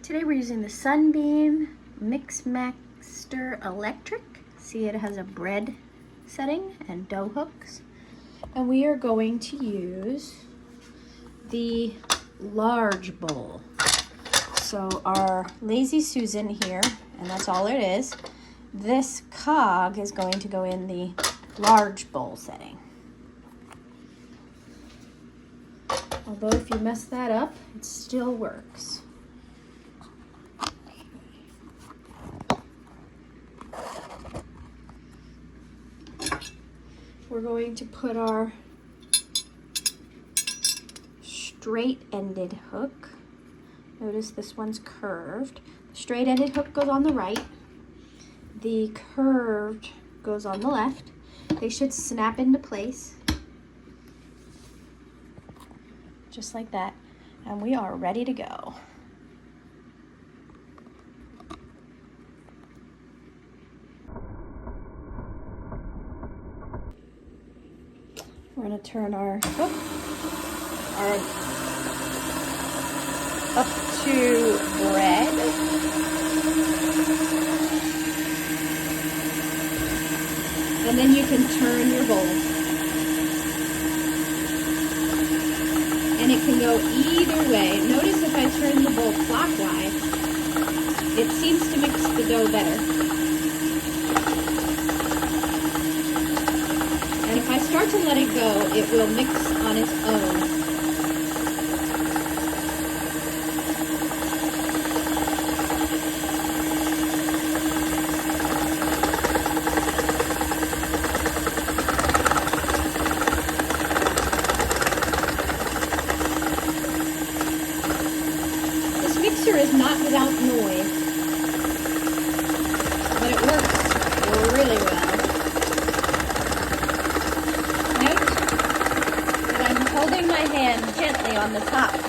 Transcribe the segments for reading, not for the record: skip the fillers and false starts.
Today we're using the Sunbeam Mixmaster Electric. See, it has a bread setting and dough hooks. And we are going to use the large bowl. So our Lazy Susan here, and that's all it is, this cog is going to go in the large bowl setting. Although if you mess that up, it still works. We're going to put our straight-ended hook. Notice this one's curved. The straight-ended hook goes on the right. The curved goes on the left. They should snap into place. Just like that. And we are ready to go. We're going to turn our hook up to bread. And then you can turn your bowl. And it can go either way. Notice if I turn the bowl clockwise, it seems to mix the dough better. And if I start to let it go, it will mix on its own. This mixer is not without noise, but it works really well. Holding my hand gently on the top.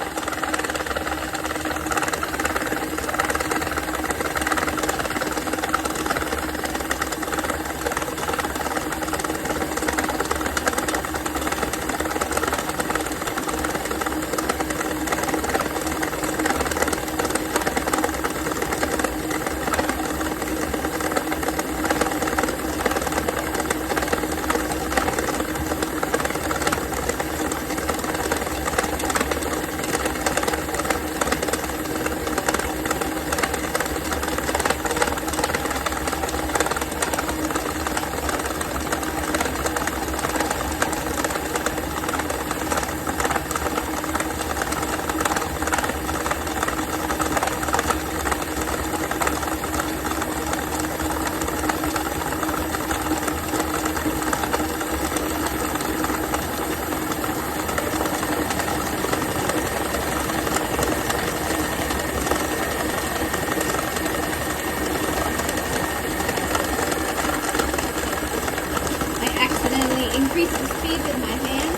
Increase the speed with my hand,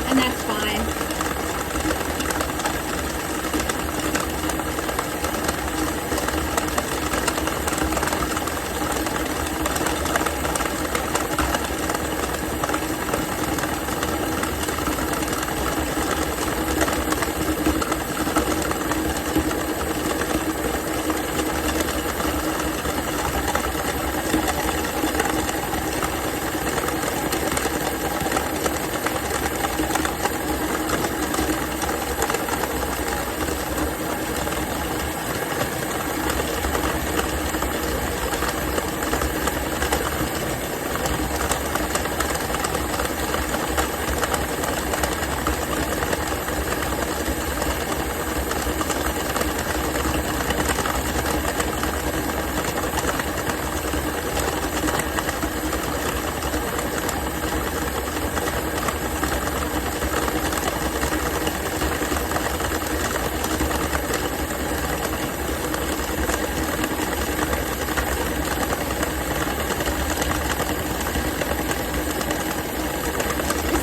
and that's fine.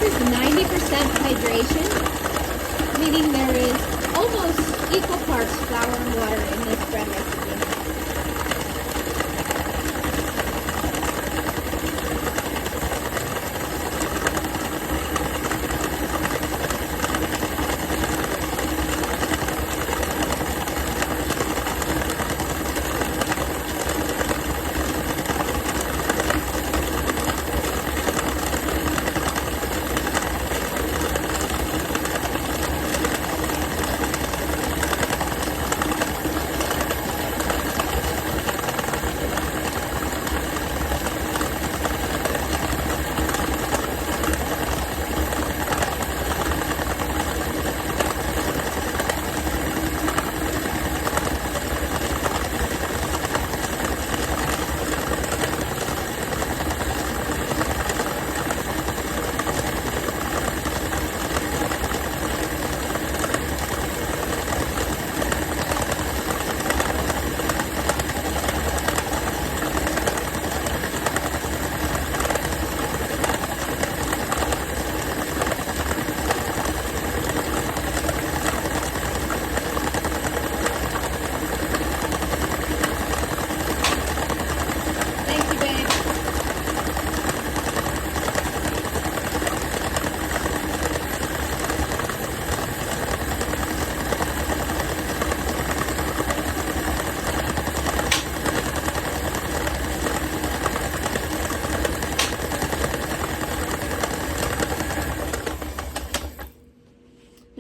This is 90% hydration, meaning there is almost equal parts flour and water in this bread recipe.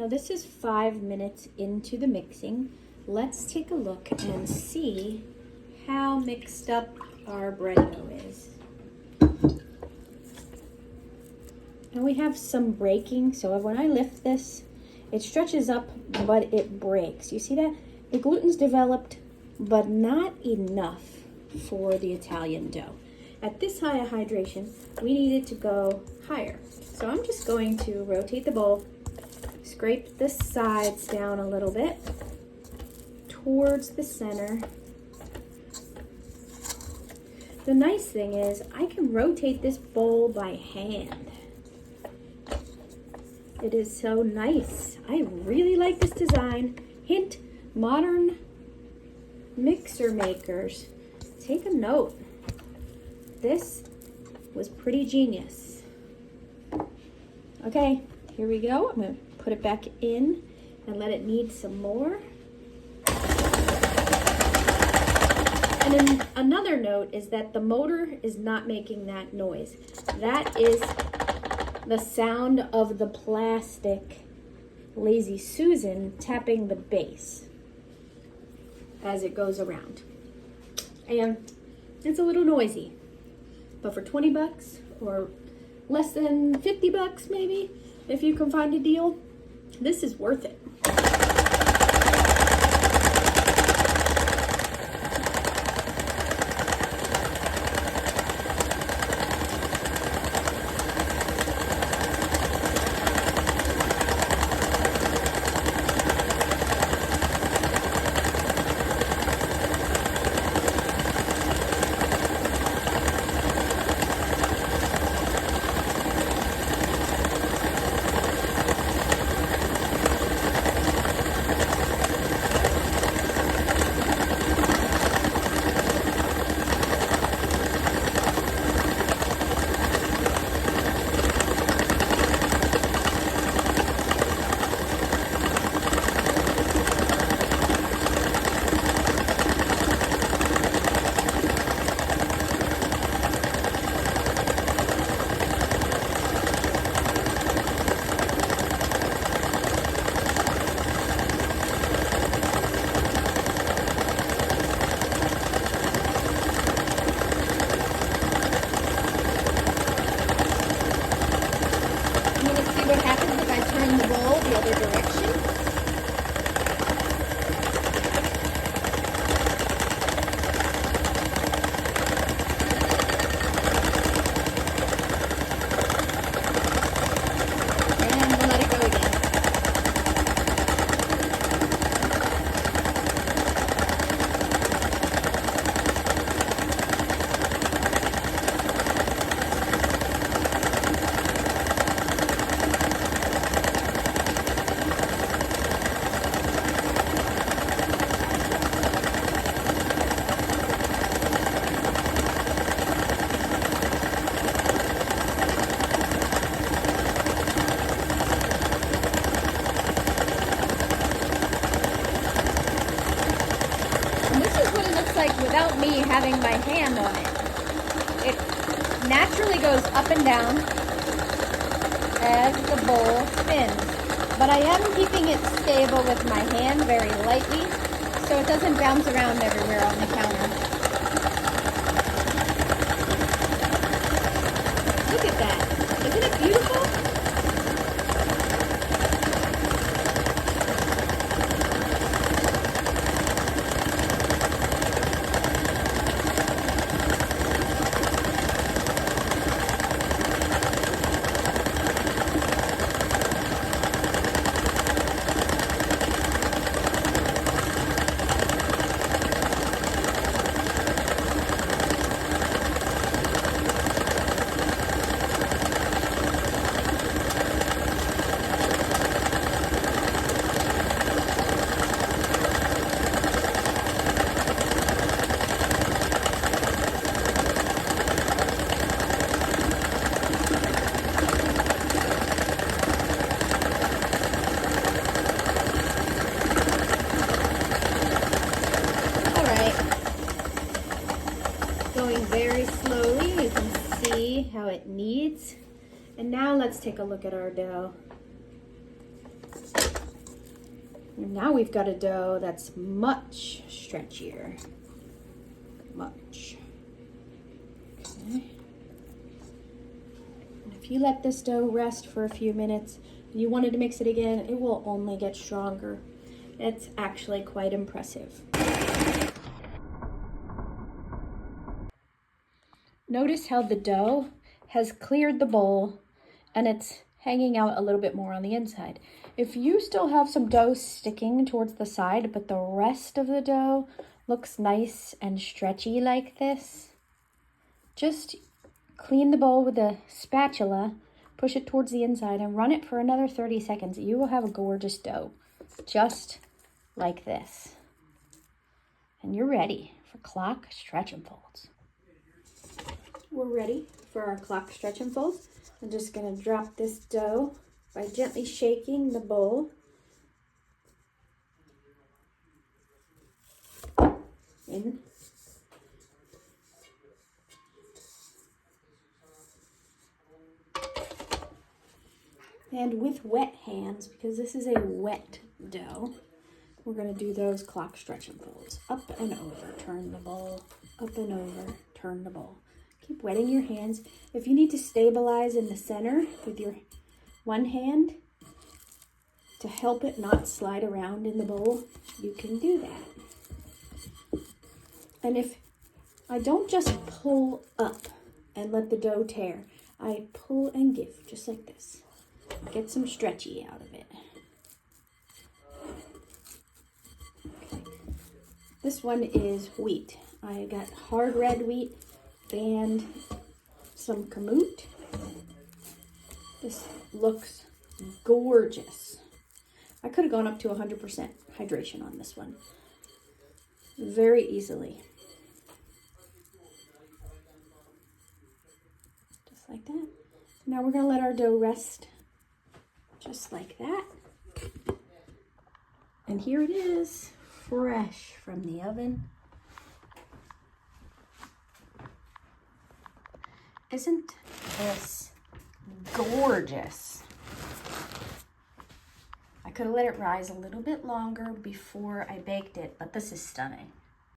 Now this is 5 minutes into the mixing. Let's take a look and see how mixed up our bread dough is. And we have some breaking, so when I lift this, it stretches up, but it breaks. You see that? The gluten's developed, but not enough for the Italian dough. At this high hydration, we need it to go higher. So I'm just going to rotate the bowl, scrape the sides down a little bit towards the center. The nice thing is I can rotate this bowl by hand. It is so nice. I really like this design. Hint, modern mixer makers, take a note. This was pretty genius. Okay, here we go. I'm gonna put it back in and let it knead some more. And then another note is that the motor is not making that noise. That is the sound of the plastic Lazy Susan tapping the base as it goes around. And it's a little noisy, but for 20 bucks or less than 50 bucks maybe, if you can find a deal, this is worth it. What happens if I turn the bowl the other direction? And we'll let it go again. Like without me having my hand on it. It naturally goes up and down as the bowl spins. But I am keeping it stable with my hand very lightly so it doesn't bounce around everywhere on the counter. Look at that. Isn't it beautiful? Very slowly, you can see how it kneads. And now let's take a look at our dough. And now we've got a dough that's much stretchier. Much. Okay. And if you let this dough rest for a few minutes, and you wanted to mix it again, it will only get stronger. It's actually quite impressive. Notice how the dough has cleared the bowl and it's hanging out a little bit more on the inside. If you still have some dough sticking towards the side, but the rest of the dough looks nice and stretchy like this, just clean the bowl with a spatula, push it towards the inside, and run it for another 30 seconds. You will have a gorgeous dough, just like this. And you're ready for clock, stretch, and folds. We're ready for our clock, stretch, and fold. I'm just going to drop this dough by gently shaking the bowl in. And with wet hands, because this is a wet dough, we're going to do those clock, stretch, and folds. Up and over, turn the bowl, up and over, turn the bowl. Keep wetting your hands. If you need to stabilize in the center with your one hand to help it not slide around in the bowl, you can do that. And if I don't just pull up and let the dough tear, I pull and give, just like this. Get some stretchy out of it. Okay. This one is wheat. I got hard red wheat and some kamut. This looks gorgeous. I could have gone up to 100% hydration on this one very easily. Just like that. Now we're going to let our dough rest just like that. And here it is, fresh from the oven. Isn't this gorgeous? I could have let it rise a little bit longer before I baked it, but this is stunning.